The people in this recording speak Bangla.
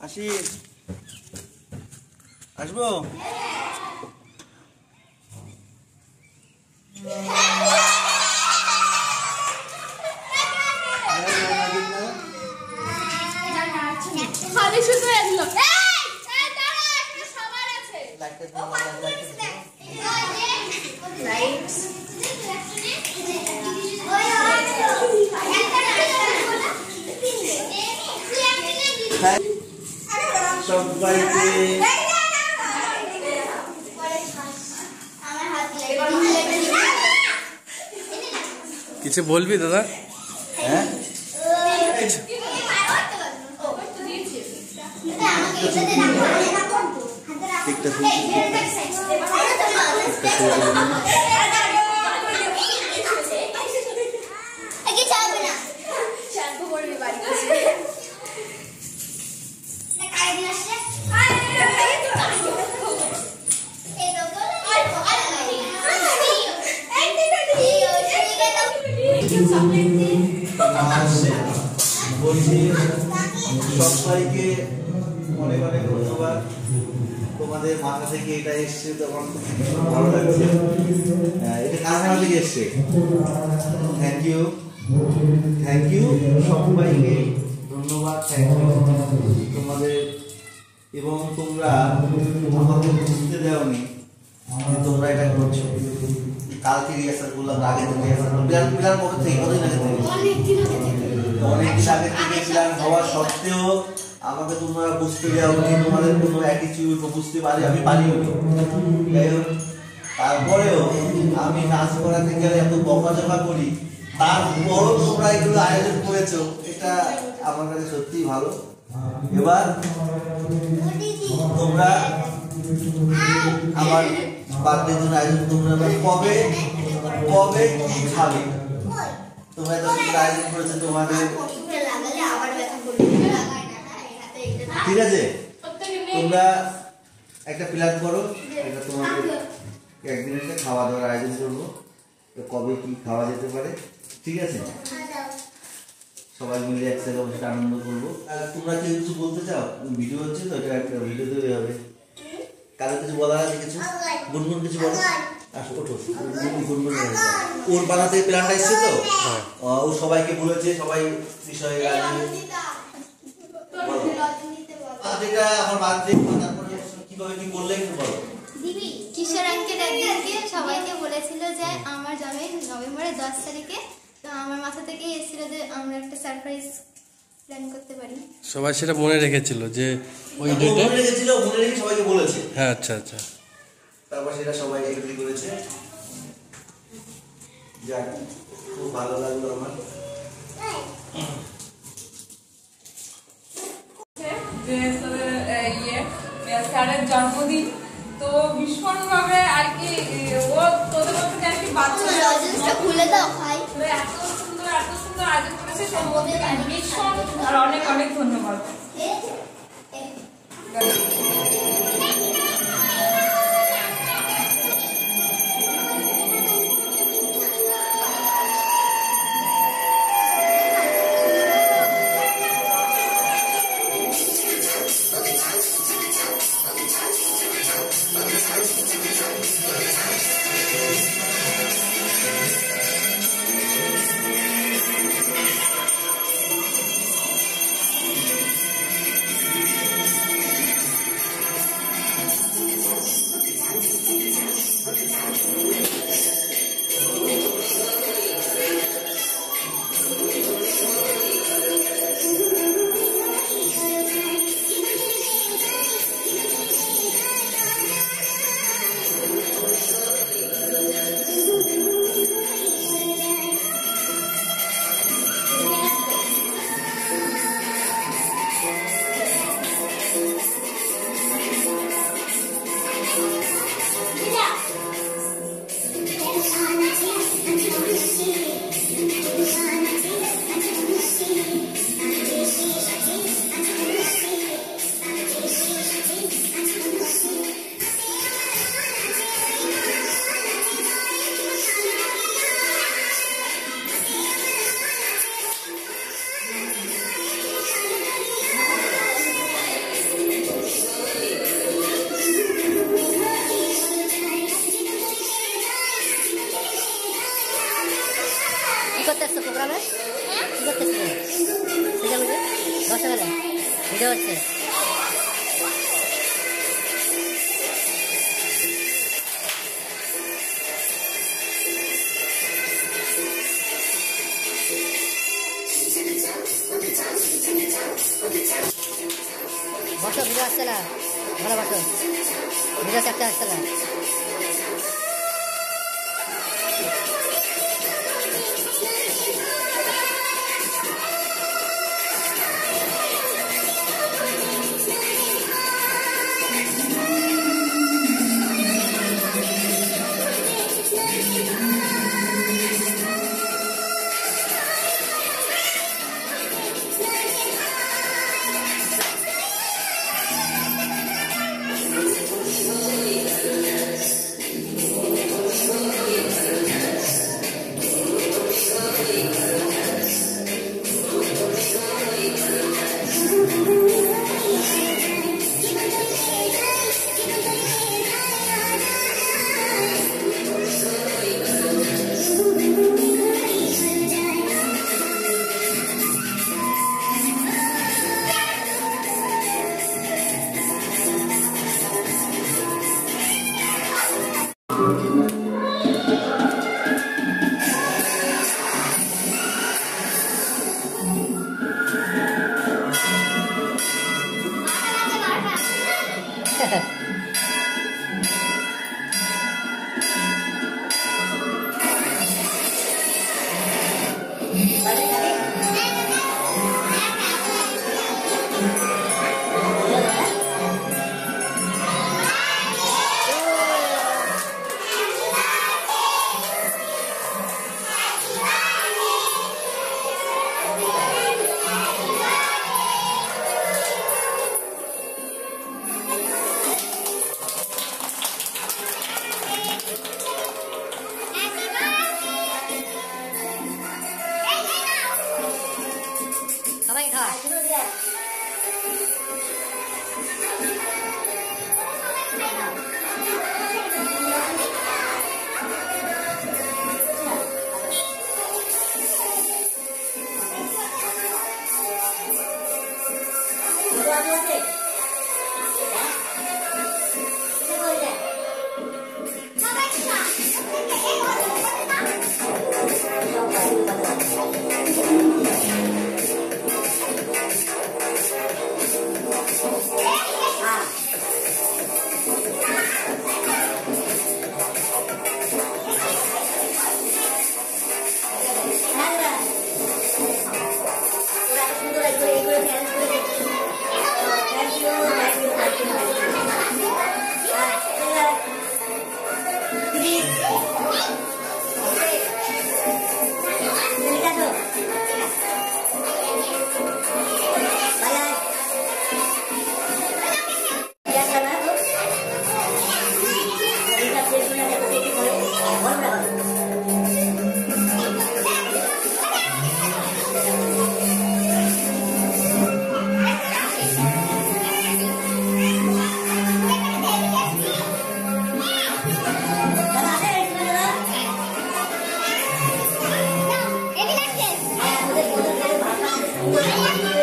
আসি আসবো খালি শুধু এলো সবাইকে কিছু বলবি দাদা? হ্যাঁ বলছি সবাইকে অনেক অনেক ধন্যবাদ। তোমাদের মাথা থেকে এটা এসছে তখন ভালো লাগছে। এটা কার মাথা থেকে এসছে? থ্যাংক ইউ সবাইকে ধন্যবাদ। থ্যাংক ইউ তোমাদের। এবং তোমরা আমাকে বুঝতে দেওনি যে তোমরা এটা করছো। কালকে রিহার্সাল করলাম, আগে থেকে রিহার্সাল করলাম, প্ল্যান কবে থেকে কতদিন আগে থেকে অনেকদিন আগে থেকে প্ল্যান হওয়া সত্ত্বেও আমাকে তোমরা বুঝতে দেওনি। তোমাদের কোনো অ্যাটিটিউড বুঝতে পারি আমি পারিও। যাই হোক, তারপরেও আমি নাচ করাতে গেলে এত বকাঝকা করি, তারপরও তোমরা এগুলো আয়োজন করেছো, এটা আমার কাছে সত্যিই ভালো। এবার তোমরা আমার বার্থডের জন্য আয়োজন তোমরা কবে কি খাবে? তোমরা এত সুন্দর আয়োজন করেছো তোমাদের, ঠিক আছে? তোমরা একটা প্ল্যান করো, এটা তোমাদের একদিন একটা খাওয়া দাওয়ার আয়োজন করবো। কবে কি খাওয়া যেতে পারে, ঠিক আছে? সবাই মিলে একসাথে বসে আনন্দ করবো। আর তোমরা কেউ কিছু বলতে চাও? ভিডিও হচ্ছে তো, এটা একটা ভিডিও তৈরি হবে। কারো কিছু বলার আছে? কিছু গুনগুন কিছু বলো, আসো ওঠো। গুনগুন ওর বানাতে প্ল্যানটা এসছে তো, ও সবাইকে বলেছে, সবাই বিষয়ে এটা আমার বার্থডে, তারপরে কিভাবে কি করলে একটু বলো। কিশোর আঙ্কেল একদিনকে সবাইকে বলেছিল যে আমার জন্মে নভেম্বরের 10 তারিখে, তো আমার মাথা থেকে এসেছিল যে আমরা একটা সারপ্রাইজ প্ল্যান করতে পারি। সবাই সেটা মনে রেখেছিল যে ওই ডেটে মনে রেখেছিল, মনে রেখে সবাইকে বলেছে। হ্যাঁ, আচ্ছা আচ্ছা। তারপর সেটা সবাই এগ্রি করেছে। যাক, খুব ভালো লাগলো আমার। স্যারের জন্মদিন তো ভীষণ ভাবে আর কি, ও তোদের মধ্যে আর কি বাচ্চা খুলে দাও ভাই, এত সুন্দর আয়োজন করেছে, ভীষণ আর অনেক অনেক ধন্যবাদ। সেটা বুঝে বর্ষাকালে ভিডিও হচ্ছে। বসো, ভিডিও আসছে না, ভালো বসো, ভিডিও চারটে আসছে না। সবাই খাওয়া Thank you.